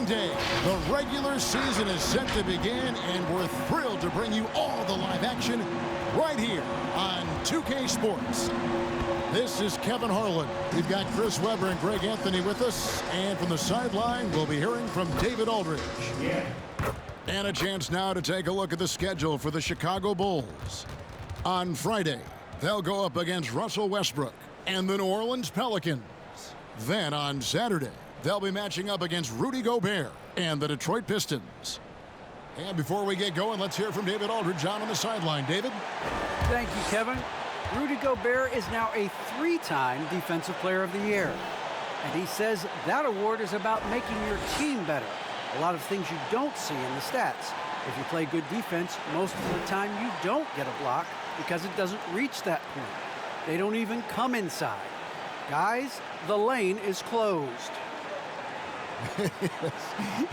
day. The regular season is set to begin, and we're thrilled to bring you all the live action right here on 2K Sports. This is Kevin Harlan. We've got Chris Webber and Greg Anthony with us, and from the sideline, we'll be hearing from David Aldridge. And a chance now to take a look at the schedule for the Chicago Bulls. On Friday, they'll go up against Russell Westbrook and the New Orleans Pelicans. Then on Saturday, they'll be matching up against Rudy Gobert and the Detroit Pistons. And before we get going, let's hear from David Aldridge on the sideline. David? Thank you, Kevin. Rudy Gobert is now a 3-time Defensive Player of the Year. And he says that award is about making your team better. A lot of things you don't see in the stats. If you play good defense, most of the time you don't get a block because it doesn't reach that point. They don't even come inside. Guys, the lane is closed.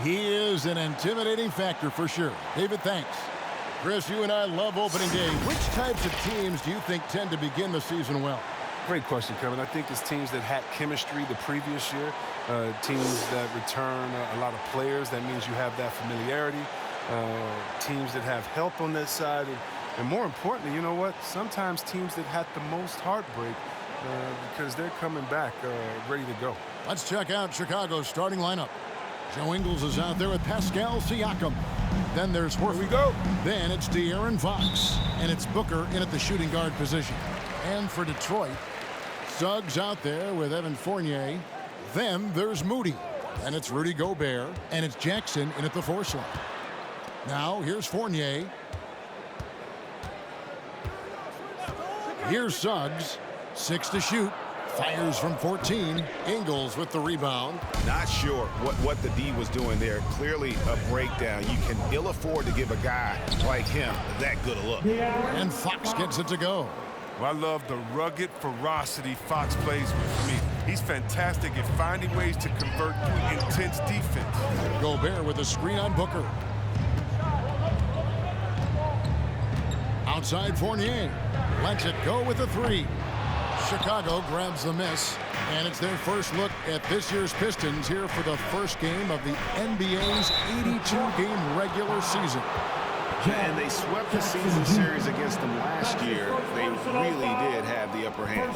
He is an intimidating factor for sure. David, thanks. Chris, you and I love opening day. Which types of teams do you think tend to begin the season well? Great question, Kevin. I think it's teams that had chemistry the previous year, teams that return a lot of players. That means you have that familiarity. Teams that have help on that side. And more importantly, you know what? Sometimes teams that had the most heartbreak because they're coming back ready to go. Let's check out Chicago's starting lineup. Joe Ingles is out there with Pascal Siakam. Then there's Horford. Here we go. Then it's De'Aaron Fox. And it's Booker in at the shooting guard position. And for Detroit, Suggs out there with Evan Fournier. Then there's Moody. And it's Rudy Gobert. And it's Jackson in at the 4 slot. Now here's Fournier. Here's Suggs. 6 to shoot. Fires from 14. Ingles with the rebound. Not sure what the D was doing there. Clearly a breakdown. You can ill afford to give a guy like him that good a look. And Fox gets it to go. Well, I love the rugged ferocity Fox plays with me. He's fantastic at finding ways to convert through intense defense. Gobert with a screen on Booker. Outside Fournier. Lets it go with a 3. Chicago grabs the miss, and it's their first look at this year's Pistons here for the first game of the NBA's 82-game regular season. And they swept the season series against them last year. They really did have the upper hand.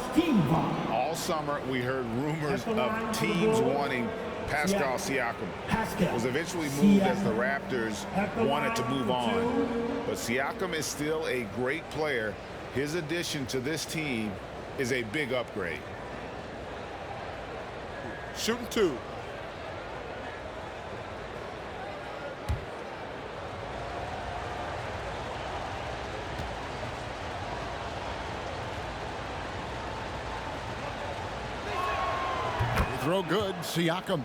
All summer, we heard rumors of teams wanting Pascal Siakam. Was eventually moved as the Raptors wanted to move on. But Siakam is still a great player. His addition to this team is a big upgrade. Shooting 2. Throw good, Siakam.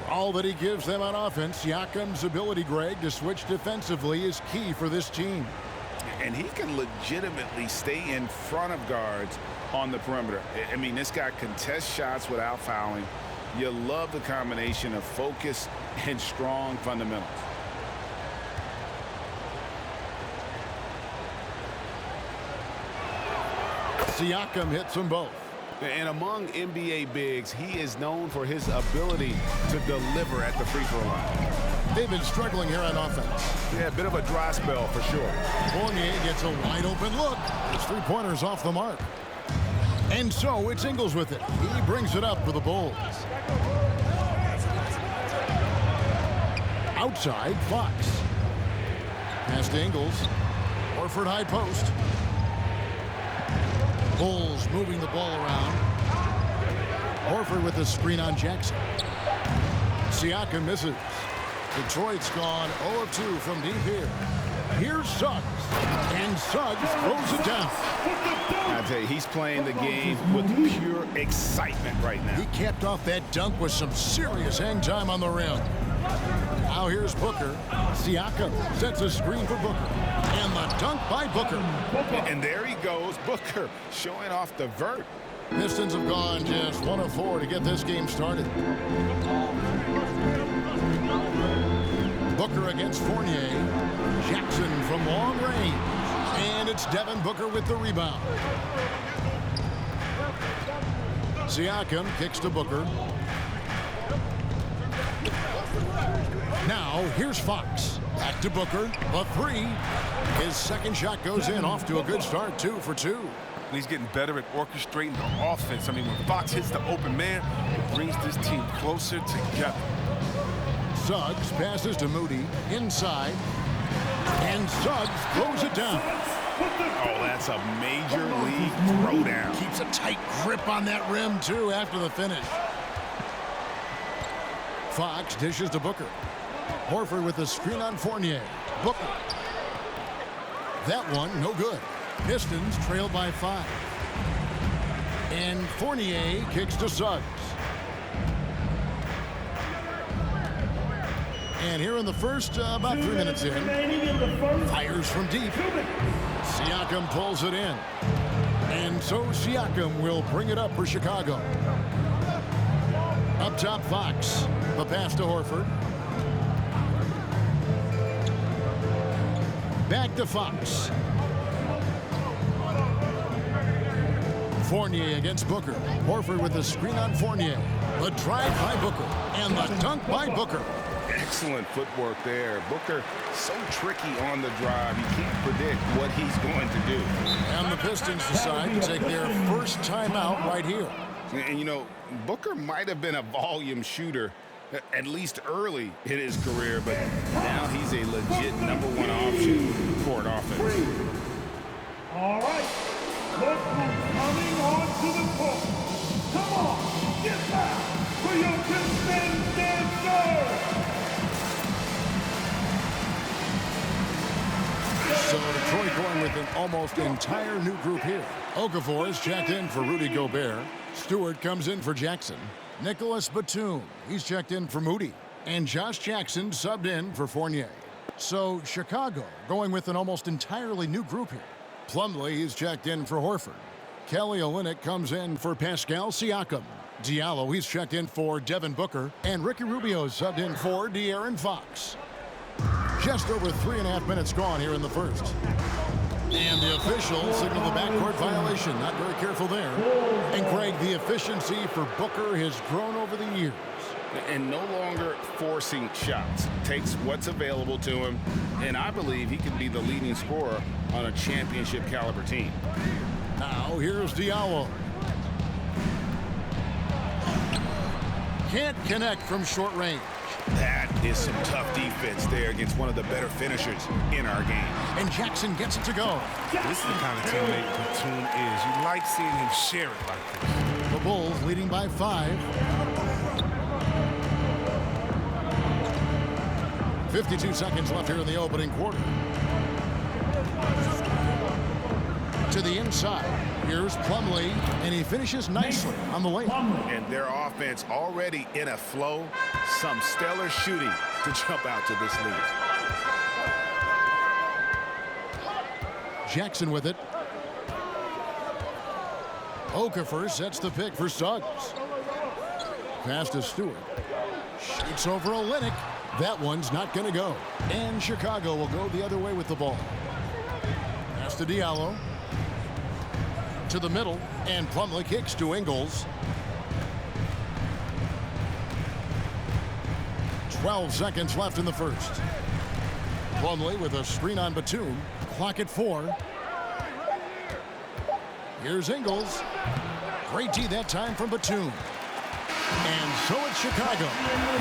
For all that he gives them on offense, Siakam's ability, Greg, to switch defensively is key for this team. And he can legitimately stay in front of guards on the perimeter. I mean, this guy contests shots without fouling. You love the combination of focus and strong fundamentals. Siakam hits them both. And among NBA bigs, he is known for his ability to deliver at the free throw line. They've been struggling here on offense. Yeah, a bit of a dry spell for sure. Fournier gets a wide open look. His 3-pointer's off the mark. And so it's Ingles with it. He brings it up for the Bulls. Outside, Fox. Pass to Ingles. Horford high post. Bulls moving the ball around. Horford with the screen on Jackson. Siakam misses. Detroit's gone 0 of 2 from deep here. Here's Suggs. And Suggs throws it down. I tell you, he's playing the game with pure excitement right now. He capped off that dunk with some serious hang time on the rim. Now here's Booker. Siakam sets a screen for Booker. And the dunk by Booker. And there he goes, Booker, showing off the vert. Pistons have gone just 1 of 4 to get this game started. Booker against Fournier. Jackson from long range. And it's Devin Booker with the rebound. Siakam kicks to Booker. Now, here's Fox. Back to Booker. The three. His second shot goes in. Off to a good start. 2 for 2. And he's getting better at orchestrating the offense. I mean, when Fox hits the open man, it brings this team closer together. Suggs passes to Moody. Inside. And Suggs throws it down. Oh, that's a major league throwdown. Keeps a tight grip on that rim, too, after the finish. Fox dishes to Booker. Horford with the screen on Fournier. Booker. That one, no good. Pistons trail by 5. And Fournier kicks to Suggs. And here in the first, about 3 minutes in, fires from deep. Siakam pulls it in. And so Siakam will bring it up for Chicago. Up top, Fox. The pass to Horford. Back to Fox. Fournier against Booker. Horford with the screen on Fournier. The drive by Booker. And the dunk by Booker. Excellent footwork there. Booker so tricky on the drive. You can't predict what he's going to do. And the Pistons decide to take their first timeout right here. And, you know, Booker might have been a volume shooter, at least early in his career, but now he's a legit #1 option for an offense. All right, look who's coming on to the court. Come on, get back for your Pistons dancer. So Detroit going with an almost entire new group here. Okafor is checked in for Rudy Gobert. Stewart comes in for Jackson. Nicholas Batum, he's checked in for Moody. And Josh Jackson subbed in for Fournier. So Chicago going with an almost entirely new group here. Plumlee is checked in for Horford. Kelly Olynyk comes in for Pascal Siakam. Diallo, he's checked in for Devin Booker. And Ricky Rubio subbed in for De'Aaron Fox. Just over 3.5 minutes gone here in the first. And the officials signal the backcourt violation. Not very careful there. And Craig, the efficiency for Booker has grown over the years. And no longer forcing shots. Takes what's available to him. And I believe he can be the leading scorer on a championship caliber team. Now here's Diallo. Can't connect from short range. That is some tough defense there against one of the better finishers in our game. And Jackson gets it to go. This is the kind of teammate Batum is. You like seeing him share it like this. The Bulls leading by 5. 52 seconds left here in the opening quarter. To the inside. Here's Plumlee, and he finishes nicely on the lane. And their offense already in a flow. Some stellar shooting to jump out to this lead. Jackson with it. Okafor sets the pick for Suggs. Pass to Stewart. Shoots over Olynyk. That one's not going to go. And Chicago will go the other way with the ball. Pass to Diallo. To the middle, and Plumlee kicks to Ingles. 12 seconds left in the first. Plumlee with a screen on Batum. Clock at 4. Here's Ingles. Great D that time from Batum. And so it's Chicago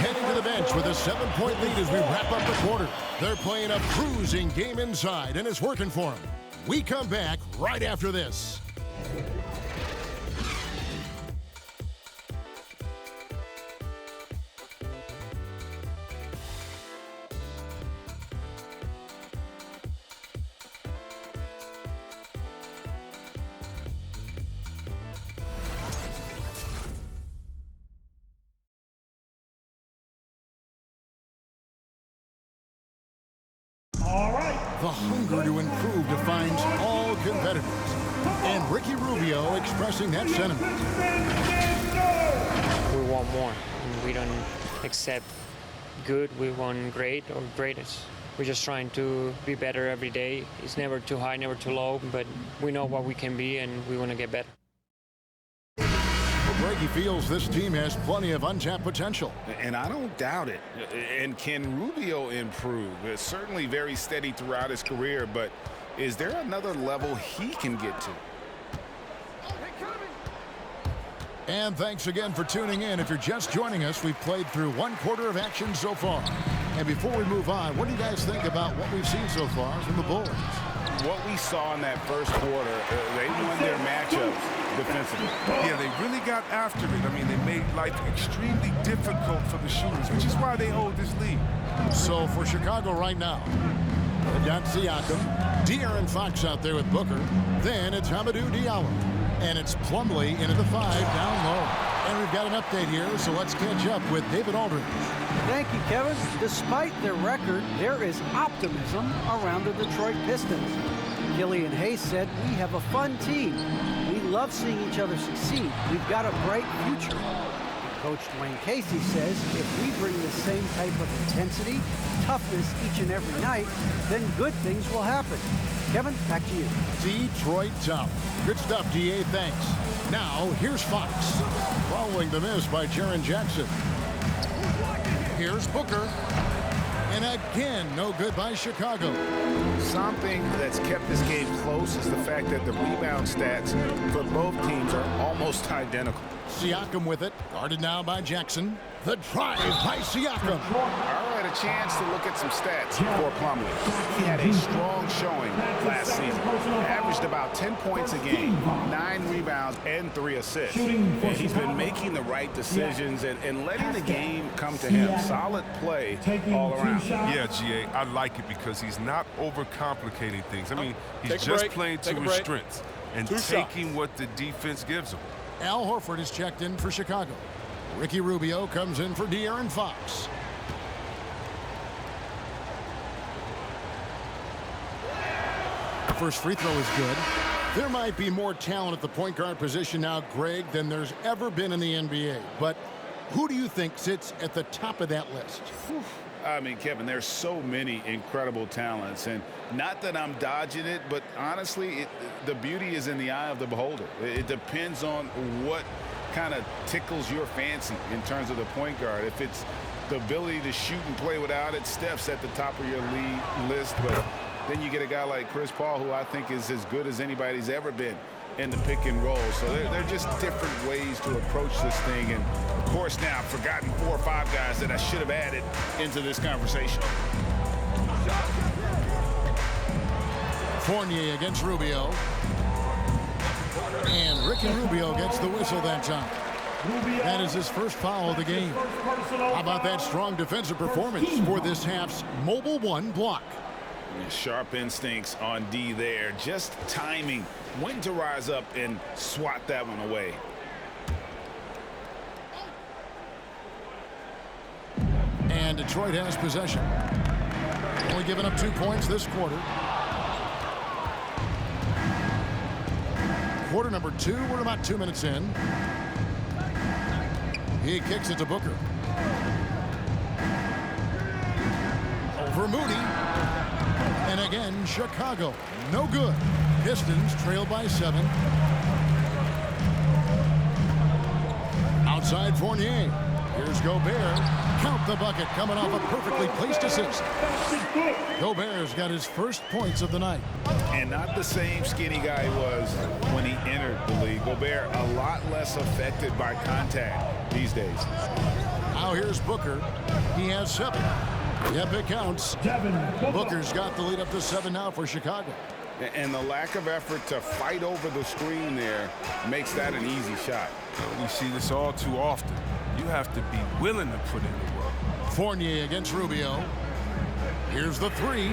heading to the bench with a 7-point lead as we wrap up the quarter. They're playing a cruising game inside, and it's working for them. We come back right after this. The hunger to improve defines all competitors. And Ricky Rubio expressing that sentiment. We want more. We don't accept good. We want great or greatest. We're just trying to be better every day. It's never too high, never too low, but we know what we can be and we want to get better. We'll break like he feels this team has plenty of untapped potential. And I don't doubt it. And can Rubio improve? It's certainly very steady throughout his career, but is there another level he can get to? And thanks again for tuning in. If you're just joining us, we've played through 1/4 of action so far. And before we move on, what do you guys think about what we've seen so far from the Bulls? What we saw in that first quarter, they won their matchups defensively. Yeah, they really got after it. I mean, they made life extremely difficult for the shooters, which is why they hold this lead. So for Chicago right now, they've got Siakam, De'Aaron Fox out there with Booker. Then it's Hamidou Diallo. And it's Plumlee into the 5 down low. And we've got an update here, so let's catch up with David Aldridge. Thank you, Kevin. Despite their record, there is optimism around the Detroit Pistons. Killian Hayes said, "We have a fun team. We love seeing each other succeed. We've got a bright future." Coach Dwayne Casey says, "If we bring the same type of intensity, toughness each and every night, then good things will happen." Kevin, back to you. Detroit tough. Good stuff, DA. Thanks. Now, here's Fox. Following the miss by Jaren Jackson. Here's Booker. And again, no good by Chicago. Something that's kept this game close is the fact that the rebound stats for both teams are almost identical. Siakam with it. Guarded now by Jackson. The drive by Siakam. I had a chance to look at some stats for Plumlee. He had a strong showing last season. Averaged about 10 points a game, 9 rebounds, and 3 assists. And he's been making the right decisions and letting the game come to him. Solid play all around. Yeah, GA, I like it because he's not overcomplicating things. I mean, he's just playing to his strengths and taking what the defense gives him. Al Horford is checked in for Chicago. Ricky Rubio comes in for De'Aaron Fox. First free throw is good. There might be more talent at the point guard position now, Greg, than there's ever been in the NBA. But who do you think sits at the top of that list? I mean, Kevin, there's so many incredible talents, and not that I'm dodging it, but honestly, the beauty is in the eye of the beholder. It depends on what kind of tickles your fancy in terms of the point guard. If it's the ability to shoot and play without it, Steph's at the top of your league list, but then you get a guy like Chris Paul, who I think is as good as anybody's ever been in the pick and roll. So they're just different ways to approach this thing. And of course now I've forgotten 4 or 5 guys that I should have added into this conversation. Fournier against Rubio. And Ricky Rubio gets the whistle that time. That is his first foul of the game. How about that strong defensive performance for this half's Mobile One block? Sharp instincts on D there. Just timing when to rise up and swat that one away. And Detroit has possession. Only giving up 2 points this quarter. Quarter number 2. We're about 2 minutes in. He kicks it to Booker. Over Moody. And again, Chicago. No good. Pistons trail by 7. Outside Fournier. Here's Gobert. Count the bucket coming off a perfectly placed assist. Gobert's got his first points of the night. And not the same skinny guy he was when he entered the league. Gobert a lot less affected by contact these days. Now here's Booker. He has 7. Yep, it counts. Booker's got the lead up to 7 now for Chicago. And the lack of effort to fight over the screen there makes that an easy shot. We see this all too often. You have to be willing to put in the work. Fournier against Rubio. Here's the 3.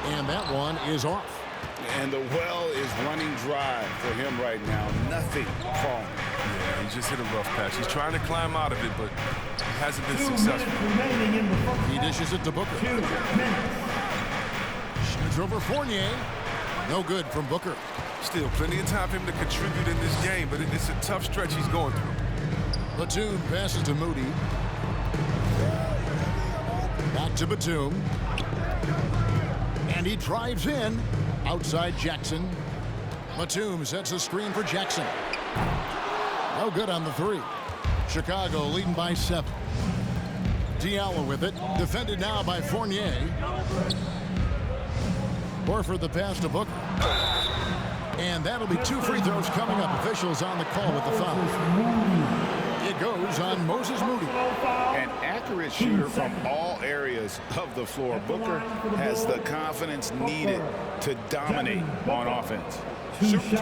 And that one is off. And the well is running dry for him right now. Nothing falling. Yeah, he just hit a rough patch. He's trying to climb out of it, but he hasn't been successful. He dishes it to Booker. Shoots over Fournier. No good from Booker. Still plenty of time for him to contribute in this game, but it's a tough stretch he's going through. Batum passes to Moody. Back to Batum. And he drives in. Outside Jackson. Batum sets the screen for Jackson. No good on the three. Chicago leading by 7. Diallo with it. Defended now by Fournier. Horford the pass to Booker. And that'll be 2 free throws coming up. Officials on the call with the foul. It goes on Moses Moody. An accurate shooter from all areas of the floor. Booker has the confidence needed to dominate on offense. Shoot 2.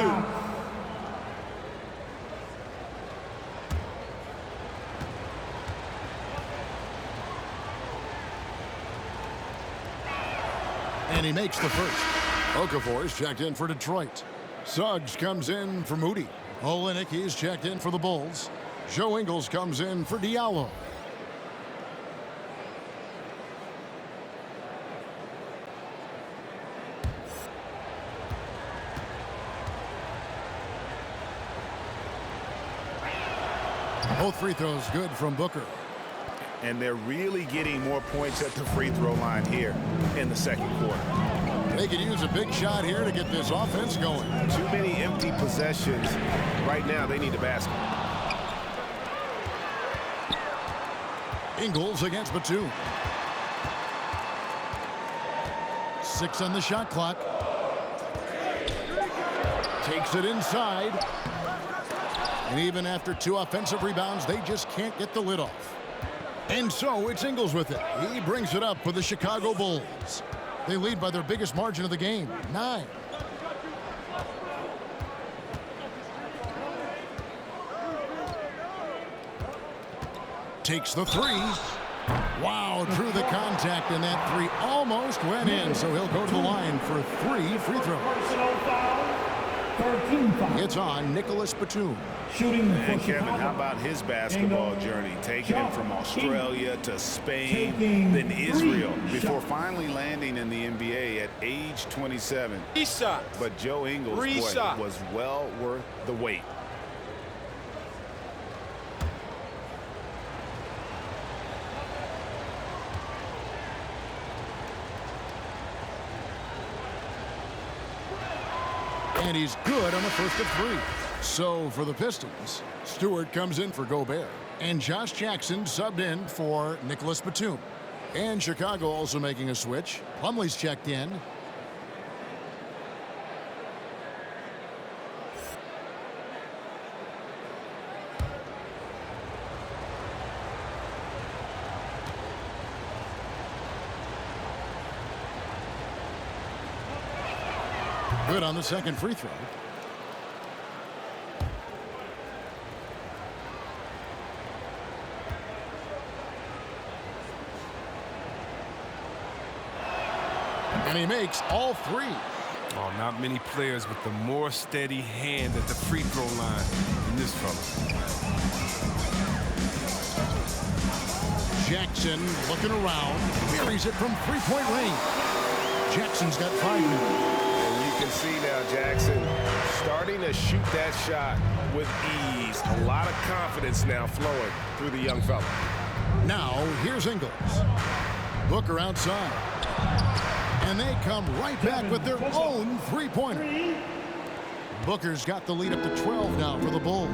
And he makes the first. Okafor's checked in for Detroit. Suggs comes in for Moody. Olynyk is checked in for the Bulls. Joe Ingles comes in for Diallo. Both free throws good from Booker. And they're really getting more points at the free throw line here in the second quarter. They could use a big shot here to get this offense going. Too many empty possessions. Right now, they need a basket. Ingles against Batum. 6 on the shot clock. Takes it inside. And even after 2 offensive rebounds, they just can't get the lid off. And so it's Ingles with it. He brings it up for the Chicago Bulls. They lead by their biggest margin of the game, 9. Takes the 3. Wow, drew the contact, and that 3 almost went in, so he'll go to the line for 3 free throws. Personal foul. 13 foul. It's on Nicholas Batum. Shooting for And Kevin, Chicago. how about his basketball journey? Taking him from Australia to Spain, then Israel, before finally landing in the NBA at age 27. But Joe Ingles boy, was well worth the wait. And he's good on the first of 3. So for the Pistons, Stewart comes in for Gobert. And Josh Jackson subbed in for Nicholas Batum. And Chicago also making a switch. Plumlee's checked in. Good on the second free throw. And he makes all 3. Oh, not many players with the more steady hand at the free throw line than this fella. Jackson looking around. Carries it from 3-point range. Jackson's got 5 now. You can see now Jackson starting to shoot that shot with ease. A lot of confidence now flowing through the young fella. Now here's Ingles. Booker outside. And they come right back with their own 3-pointer. Booker's got the lead up to 12 now for the Bulls.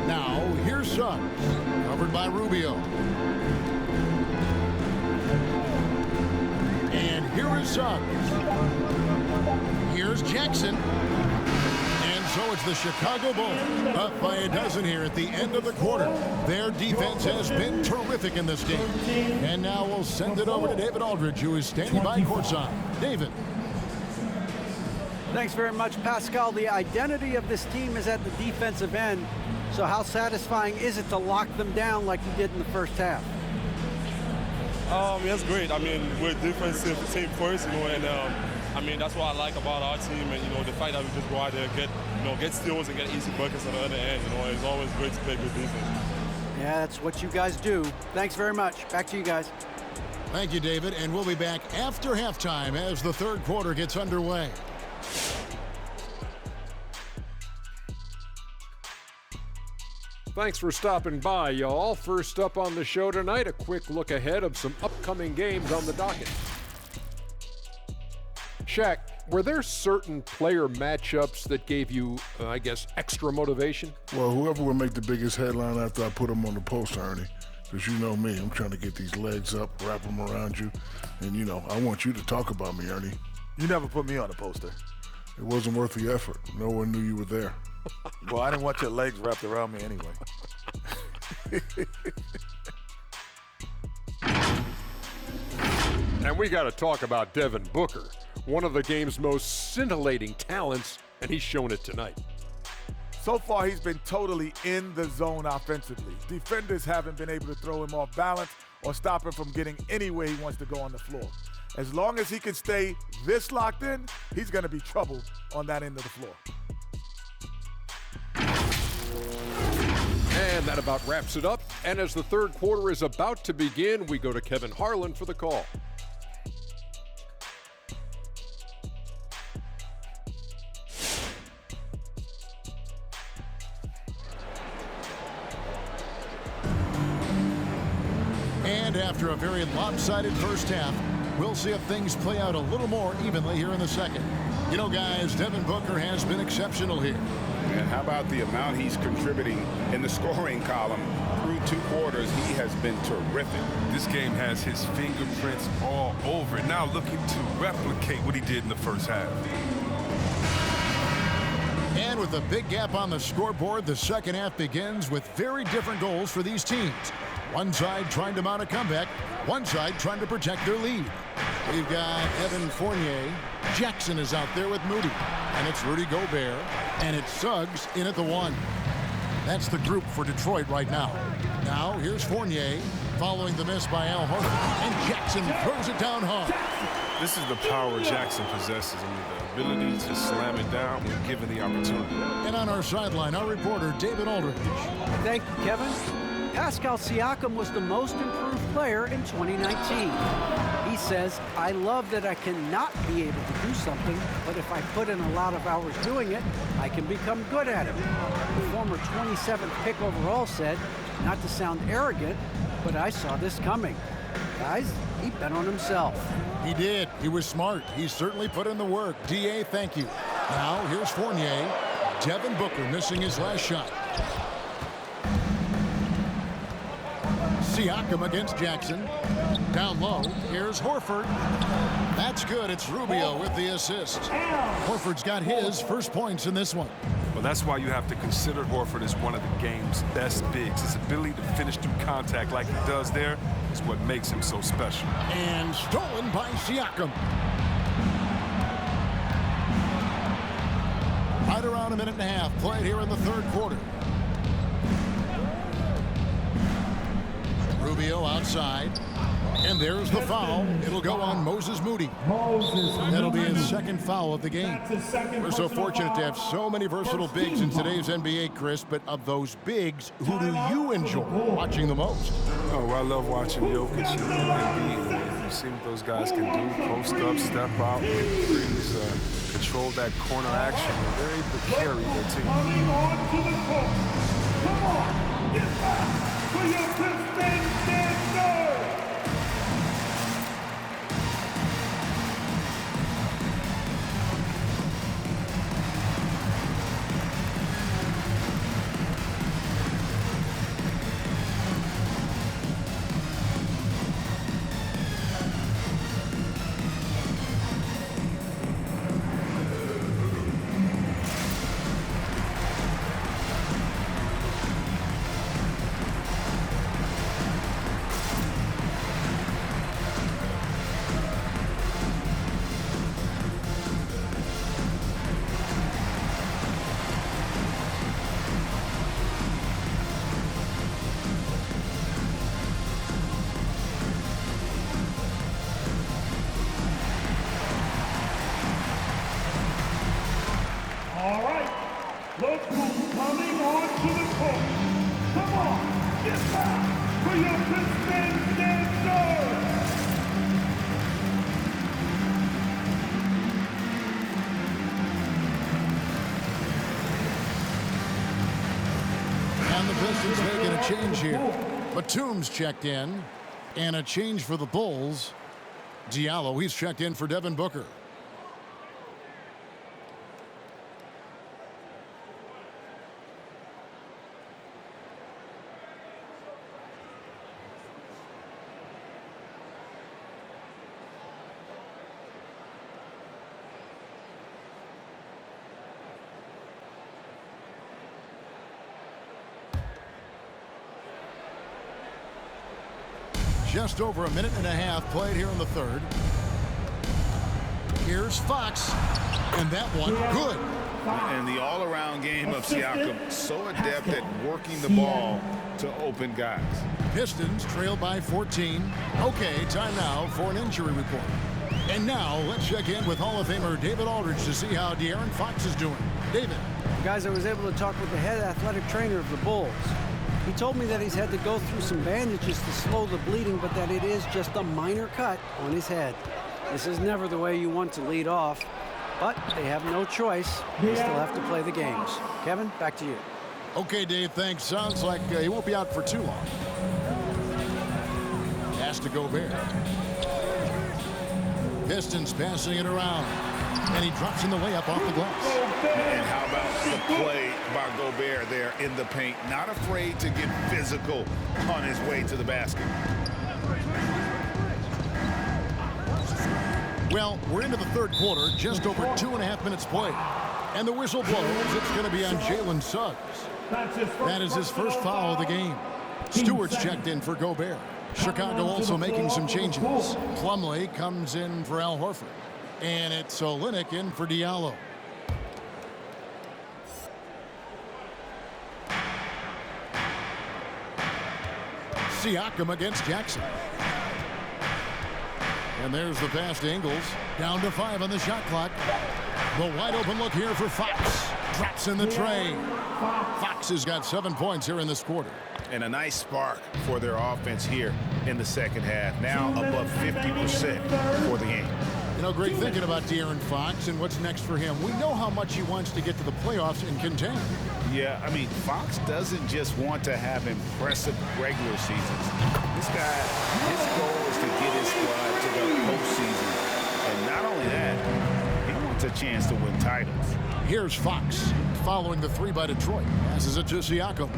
Now here's Suggs. Covered by Rubio. And here is Suggs. Here's Jackson. And so it's the Chicago Bulls up by a dozen here at the end of the quarter. Their defense has been terrific in this game. And now we'll send it over to David Aldridge, who is standing by courtside. David. Thanks very much, Pascal. The identity of this team is at the defensive end. So how satisfying is it to lock them down like you did in the first half? It's great. I mean, we're a defensive team first, and I mean, that's what I like about our team, and the fact that we just go out there and get steals and get easy buckets on the other end. It's always great to play good defense. Yeah, that's what you guys do. Thanks very much. Back to you guys. Thank you, David, and we'll be back after halftime as the third quarter gets underway. Thanks for stopping by, y'all. First up on the show tonight, a quick look ahead of some upcoming games on the docket. Shaq, were there certain player matchups that gave you, I guess, extra motivation? Well, whoever will make the biggest headline after I put them on the post, Ernie. Because you know me, I'm trying to get these legs up, wrap them around you. And, you know, I want you to talk about me, Ernie. You never put me on a poster. It wasn't worth the effort. No one knew you were there. Well, I didn't want your legs wrapped around me anyway. And we got to talk about Devin Booker, one of the game's most scintillating talents, and he's shown it tonight. So far, he's been totally in the zone offensively. Defenders haven't been able to throw him off balance or stop him from getting anywhere he wants to go on the floor. As long as he can stay this locked in, he's going to be trouble on that end of the floor. And that about wraps it up. And as the third quarter is about to begin, we go to Kevin Harlan for the call. And after a very lopsided first half, we'll see if things play out a little more evenly here in the second. You know, guys, Devin Booker has been exceptional here. And how about the amount he's contributing in the scoring column? Through 2 quarters, he has been terrific. This game has his fingerprints all over it. Now looking to replicate what he did in the first half. And with a big gap on the scoreboard, the second half begins with very different goals for these teams. One side trying to mount a comeback, one side trying to protect their lead. We've got Evan Fournier. Jackson is out there with Moody. And it's Rudy Gobert. And it's Suggs in at the 1. That's the group for Detroit right now. Now, here's Fournier following the miss by Al Horford. And Jackson throws it down hard. This is the power Jackson possesses. I mean, the ability to slam it down when given the opportunity. And on our sideline, our reporter, David Aldridge. Thank you, Kevin. Pascal Siakam was the most improved player in 2019. He says, I love that I cannot be able to do something, but if I put in a lot of hours doing it, I can become good at it. The former 27th pick overall said, not to sound arrogant, but I saw this coming. Guys, he bet on himself. He did. He was smart. He certainly put in the work. D.A., thank you. Now, here's Fournier. Devin Booker missing his last shot. Siakam against Jackson. Down low, here's Horford. That's good. It's Rubio with the assist. Horford's got his first points in this one. Well, that's why you have to consider Horford as one of the game's best bigs. His ability to finish through contact like he does there is what makes him so special. And stolen by Siakam. Right around a minute and a half played here in the third quarter. Rubio outside. And there's the foul. It'll go on Moses Moody. That'll be his second foul of the game. We're so fortunate to have so many versatile bigs in today's NBA, Chris, but of those bigs, who do you enjoy watching the most? Oh, well, I love watching Jokic and Embiid. You see what those guys can do. Post up, step out, hit threes, control that corner action. They're able to carry their team. Coming on to the court. Come on, get back for your Pistons standard. All right, look who's coming on to the court. Come on, get back for your Pistons standard. And the Pistons making a change here. Batum's checked in. And a change for the Bulls. Diallo, he's checked in for Devin Booker. just over a minute and a half played here in the third. Here's Fox, and that one good. And the all-around game of Siakam, so adept at working the ball to open guys. Pistons trail by 14. Okay, time now for an injury report. And now let's check in with Hall of Famer David Aldridge to see how De'Aaron Fox is doing. David. Guys, I was able to talk with the head athletic trainer of the Bulls. He told me that he's had to go through some bandages to slow the bleeding, but that it is just a minor cut on his head. This is never the way you want to lead off, but they have no choice. They still have to play the games. Kevin, back to you. Okay, Dave, thanks. Sounds like he won't be out for too long. Pass to Gobert. Pistons passing it around. And he drops in the layup off the glass. And how about the play by Gobert there in the paint? Not afraid to get physical on his way to the basket. Well, we're into the third quarter, just over 2.5 minutes played. And the whistle blows. It's going to be on Jalen Suggs. That is his first foul of the game. Stewart's checked in for Gobert. Chicago also making some changes. Plumlee comes in for Al Horford. And it's Olynyk in for Diallo. Siakam against Jackson. And there's the pass to Ingles. Down to 5 on the shot clock. The wide open look here for Fox. Drops in the tray. Fox has got 7 points here in this quarter. And a nice spark for their offense here in the second half. Now above 50% for the game. You know, great thinking about De'Aaron Fox and what's next for him. We know how much he wants to get to the playoffs and contend. Yeah, I mean, Fox doesn't just want to have impressive regular seasons. This guy, his goal is to get his squad to the postseason. And not only that, he wants a chance to win titles. Here's Fox following the 3 by Detroit. Passes it to Siakam.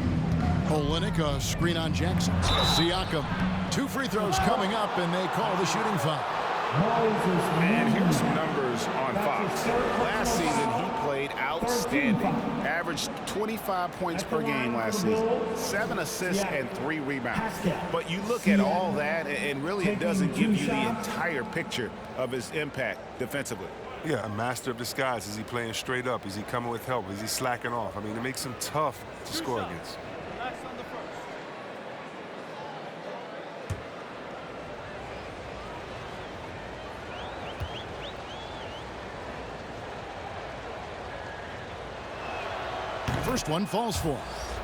Olynyk, a screen on Jackson. Siakam, 2 free throws coming up, and they call the shooting foul. And here's some numbers on Fox. Last season, he played outstanding. Averaged 25 points per game last season. 7 assists and 3 rebounds. But you look at all that, and really it doesn't give you the entire picture of his impact defensively. Yeah, a master of disguise. Is he playing straight up? Is he coming with help? Is he slacking off? I mean, it makes him tough to score against. First one falls for him.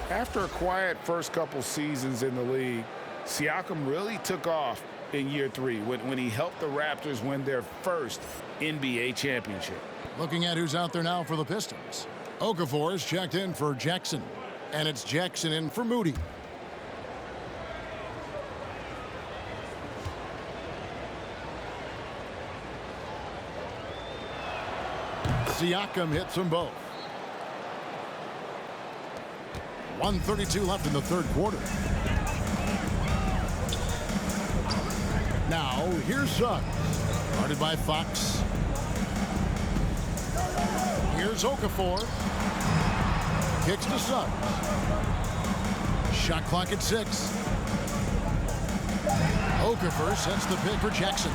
After a quiet first couple seasons in the league, Siakam really took off in year 3 when he helped the Raptors win their first NBA championship. Looking at who's out there now for the Pistons. Okafor is checked in for Jackson. And it's Jackson in for Moody. Siakam hits them both. 1:32 left in the third quarter. Now, here's Suggs. Guarded by Fox. Here's Okafor. Kicks to Suggs. Shot clock at 6. Okafor sets the pick for Jackson.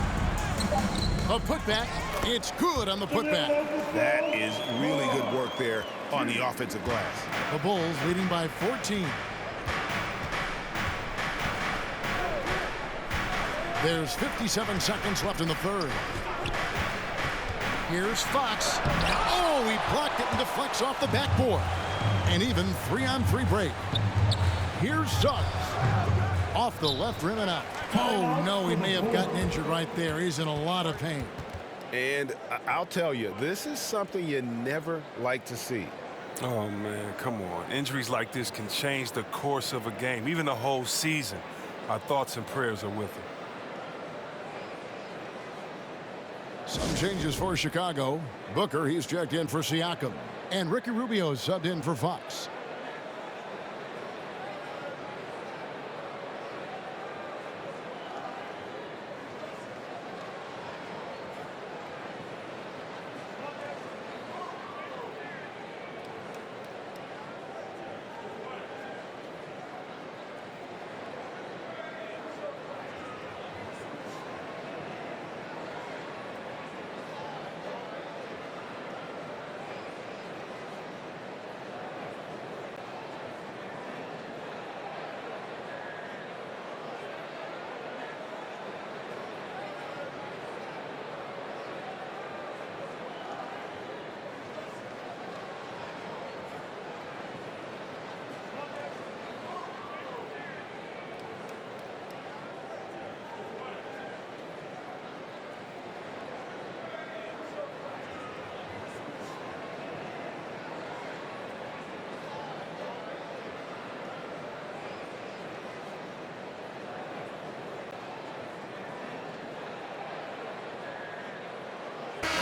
A putback. It's good on the putback. That is really good work there on the offensive glass. The Bulls leading by 14. There's 57 seconds left in the third. Here's Fox. Oh, he blocked it and deflects off the backboard. An even 3-on-3 break. Here's Suggs. Off the left rim and out. Oh, no, he may have gotten injured right there. He's in a lot of pain. And I'll tell you, this is something you never like to see. Oh, man, come on. Injuries like this can change the course of a game, even the whole season. Our thoughts and prayers are with him. Some changes for Chicago. Booker, he's checked in for Siakam. And Ricky Rubio is subbed in for Fox.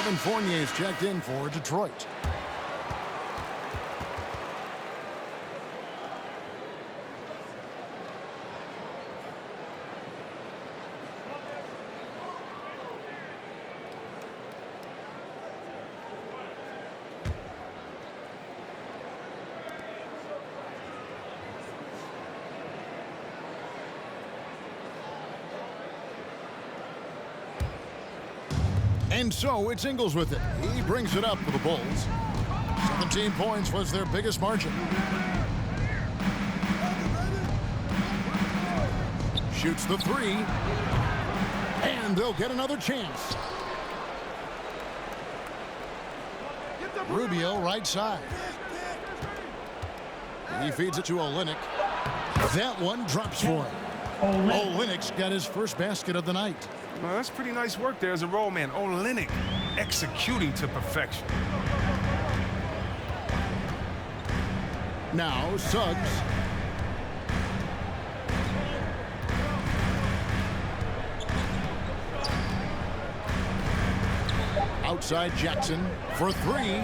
Evan Fournier is checked in for Detroit. And so it's Ingles with it. He brings it up for the Bulls. 17 points was their biggest margin. Shoots the three. And they'll get another chance. Rubio right side. He feeds it to Olynyk. That one drops for him. Olynyk's got his first basket of the night. Well, that's pretty nice work there as a roll man. Olynyk executing to perfection. Now Suggs. Outside Jackson for three.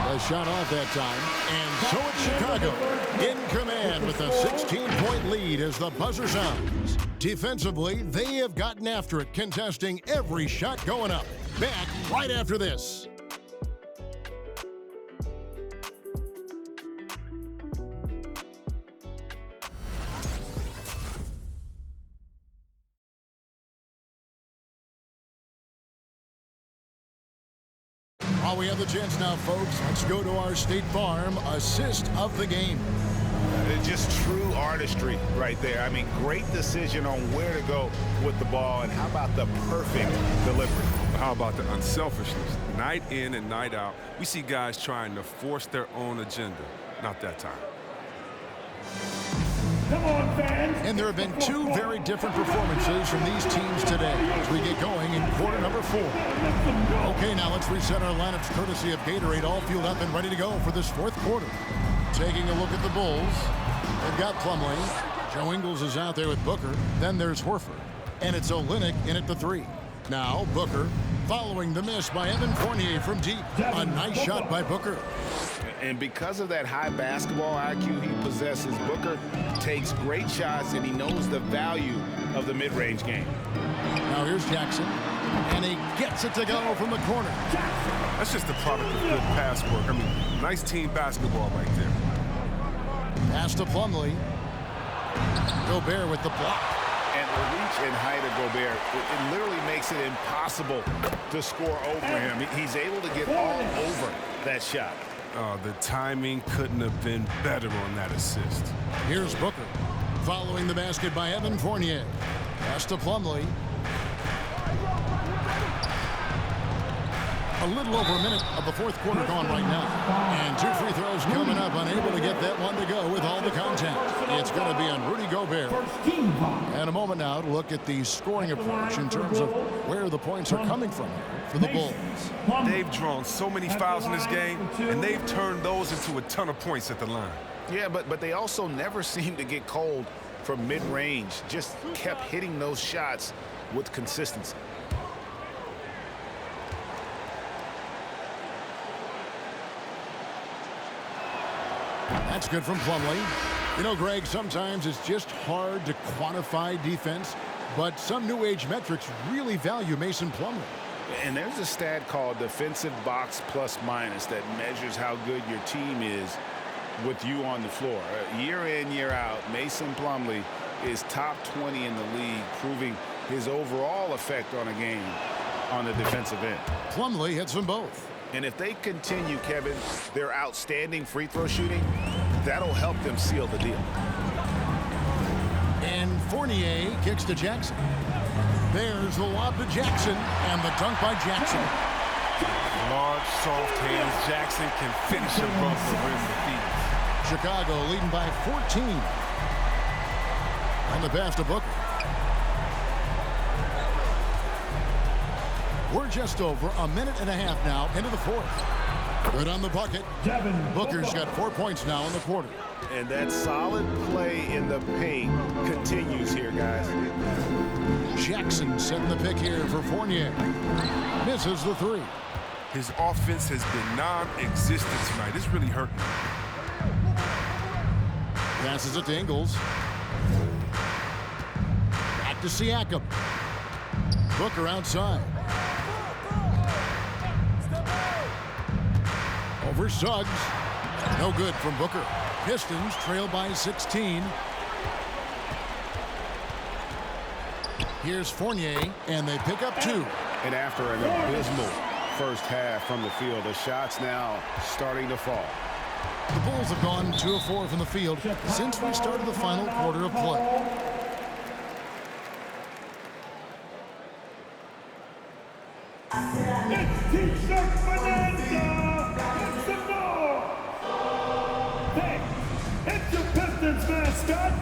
A shot off that time. And so it's Chicago in command with a 16-point lead as the buzzer sounds. Defensively, they have gotten after it, contesting every shot going up. Back right after this. While we have the chance now, folks, let's go to our State Farm assist of the game. It's just true artistry right there. I mean, great decision on where to go with the ball, and how about the perfect delivery? How about the unselfishness? Night in and night out, we see guys trying to force their own agenda. Not that time. Come on, fans. And there have been two very different performances from these teams today as we get going in quarter number 4. Okay, now let's reset our lineups courtesy of Gatorade, all fueled up and ready to go for this fourth quarter. Taking a look at the Bulls, they've got Plumlee. Joe Ingles is out there with Booker. Then there's Horford. And it's Olynyk in at the 3. Now Booker following the miss by Evan Fournier from deep. A nice shot by Booker. And because of that high basketball IQ he possesses, Booker takes great shots, and he knows the value of the mid-range game. Now here's Jackson, and he gets it to go from the corner. That's just the product of good pass work. I mean, nice team basketball right there. Pass to Plumlee. Gobert with the block. And the reach and height of Gobert, it literally makes it impossible to score over him. He's able to get all over that shot. The timing couldn't have been better on that assist. Here's Booker, following the basket by Evan Fournier. Pass to Plumlee. A little over a minute of the fourth quarter gone right now. And 2 free throws coming up, unable to get that one to go with all the contact. It's going to be on Rudy Gobert. And a moment now to look at the scoring approach in terms of where the points are coming from for the Bulls. They've drawn so many fouls in this game, and they've turned those into a ton of points at the line. Yeah, but they also never seem to get cold from mid-range. Just kept hitting those shots with consistency. That's good from Plumlee. You know, Greg, sometimes it's just hard to quantify defense, but some new age metrics really value Mason Plumlee. And there's a stat called defensive box plus minus that measures how good your team is with you on the floor. Year in, year out, Mason Plumlee is top 20 in the league, proving his overall effect on a game on the defensive end. Plumlee hits them both. And if they continue, Kevin, their outstanding free throw shooting, that'll help them seal the deal. And Fournier kicks to Jackson. There's the lob to Jackson, and the dunk by Jackson. Large, soft hands. Jackson can finish above the rim defeat. Chicago leading by 14. And the pass to Booker. We're just over a minute and a half now into the fourth. Good on the bucket. Booker's got 4 points now in the quarter. And that solid play in the paint continues here, guys. Jackson setting the pick here for Fournier. Misses the three. His offense has been non-existent tonight. It's really hurting. Passes it to Ingles. Back to Siakam. Booker outside. Over Suggs. No good from Booker. Pistons trail by 16. Here's Fournier, and they pick up 2. And after an abysmal first half from the field, the shots now starting to fall. The Bulls have gone 2 of 4 from the field since we started the final quarter of play. It's T-shirt bonanza! It's the North! Hey, it's your Pistons mascot!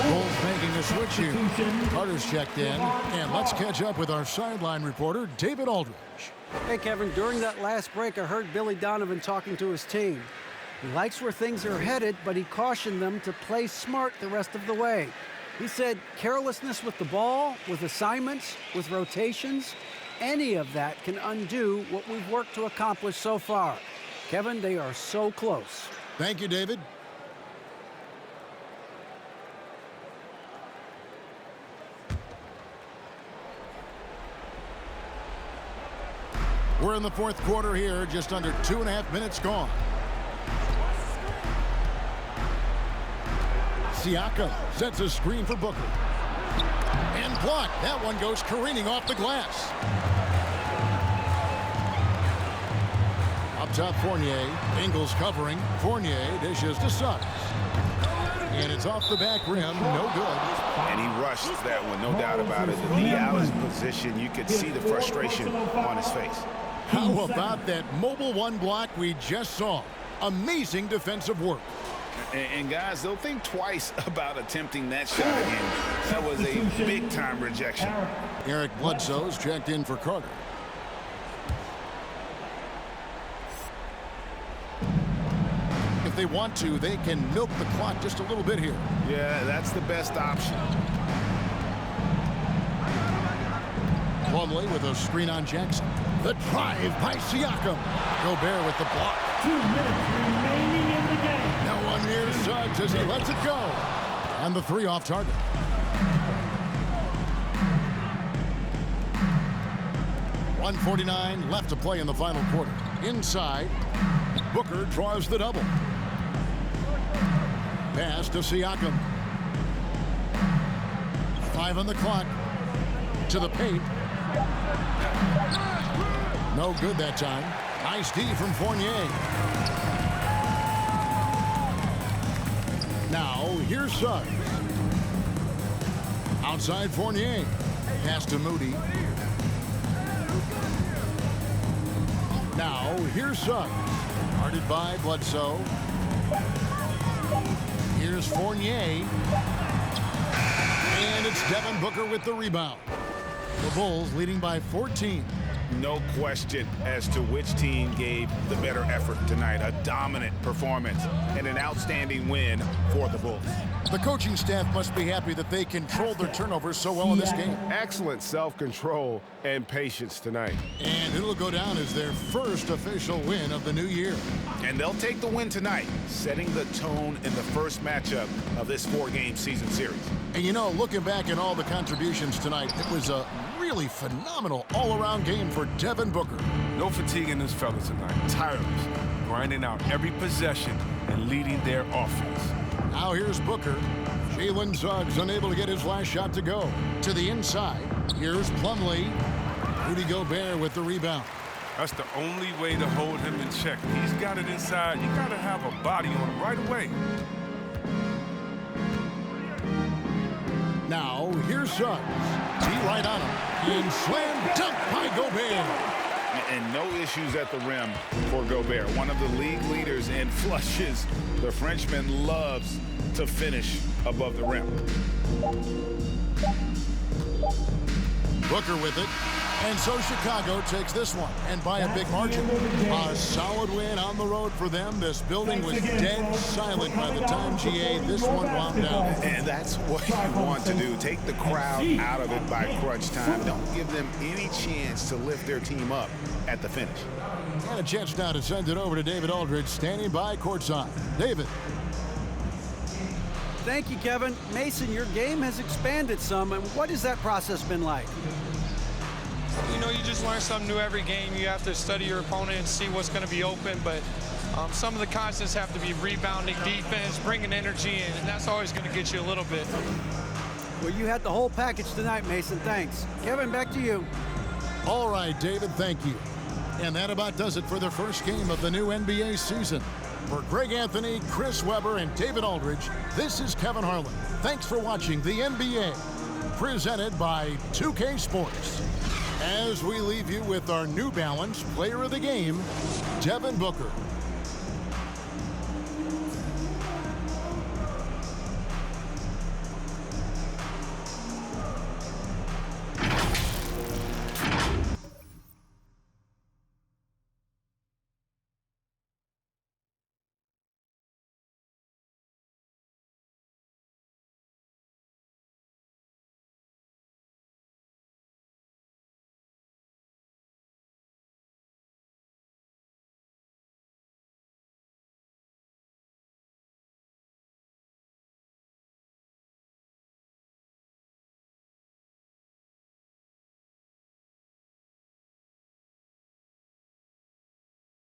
Bulls making a switch here. Carter's checked in, and let's catch up with our sideline reporter, David Aldridge. Hey, Kevin, during that last break, I heard Billy Donovan talking to his team. He likes where things are headed, but he cautioned them to play smart the rest of the way. He said carelessness with the ball, with assignments, with rotations, any of that can undo what we've worked to accomplish so far. Kevin, they are so close. Thank you, David. We're in the fourth quarter here, just under 2.5 minutes gone. Siakam sets a screen for Booker. And blocked. That one goes careening off the glass. Up top, Fournier. Ingles covering. Fournier dishes to Suggs. And it's off the back rim. No good. And he rushed that one, no doubt about it. The Allen's position, you could see the frustration on his face. How about that mobile one block we just saw? Amazing defensive work. And guys, they'll think twice about attempting that shot again. That was a big-time rejection. Eric Bledsoe's checked in for Carter. If they want to, they can milk the clock just a little bit here. Yeah, that's the best option. Plumlee with a screen on Jackson. The drive by Siakam. Gobert with the block. 2 minutes remaining in the game. No one near Suggs as he lets it go. And the three off target. .149 left to play in the final quarter. Inside, Booker draws the double. Pass to Siakam. 5 on the clock. To the paint. No good that time. Nice D from Fournier. Now, here's Suggs. Outside Fournier. Pass to Moody. Now, here's Suggs. Guarded by Bledsoe. Here's Fournier. And it's Devin Booker with the rebound. The Bulls leading by 14. No question as to which team gave the better effort tonight. A dominant performance and an outstanding win for the Bulls. The coaching staff must be happy that they controlled their turnovers so well in this game. Excellent self-control and patience tonight. And it'll go down as their first official win of the new year. And they'll take the win tonight, setting the tone in the first matchup of this 4-game season series. And you know, looking back at all the contributions tonight, it was a really phenomenal all-around game for Devin Booker. No fatigue in this fella tonight. Tireless, grinding out every possession and leading their offense. Now here's Booker. Jalen Suggs unable to get his last shot to go. To the inside, here's Plumlee. Rudy Gobert with the rebound. That's the only way to hold him in check. He's got it inside. You got to have a body on him right away. Now, here's Suggs. Beat right on him. And slam dunk by Gobert. And no issues at the rim for Gobert. One of the league leaders in flushes. The Frenchman loves to finish above the rim. Booker with it. And so Chicago takes this one, and by a big margin. A solid win on the road for them. This building was dead silent by the time, GA, this one wound down. And that's what you want to do. Take the crowd out of it by crunch time. Don't give them any chance to lift their team up at the finish. And a chance now to send it over to David Aldridge, standing by courtside. David. Thank you, Kevin. Mason, your game has expanded some, and what has that process been like? You know, you just learn something new every game. You have to study your opponent and see what's going to be open, but some of the constants have to be rebounding, defense, bringing energy in, and that's always going to get you a little bit. Well, you had the whole package tonight, Mason. Thanks. Kevin, back to you. All right, David, thank you. And that about does it for the first game of the new NBA season. For Greg Anthony, Chris Webber, and David Aldridge, this is Kevin Harlan. Thanks for watching the NBA, presented by 2K Sports. As we leave you with our New Balance Player of the Game, Devin Booker.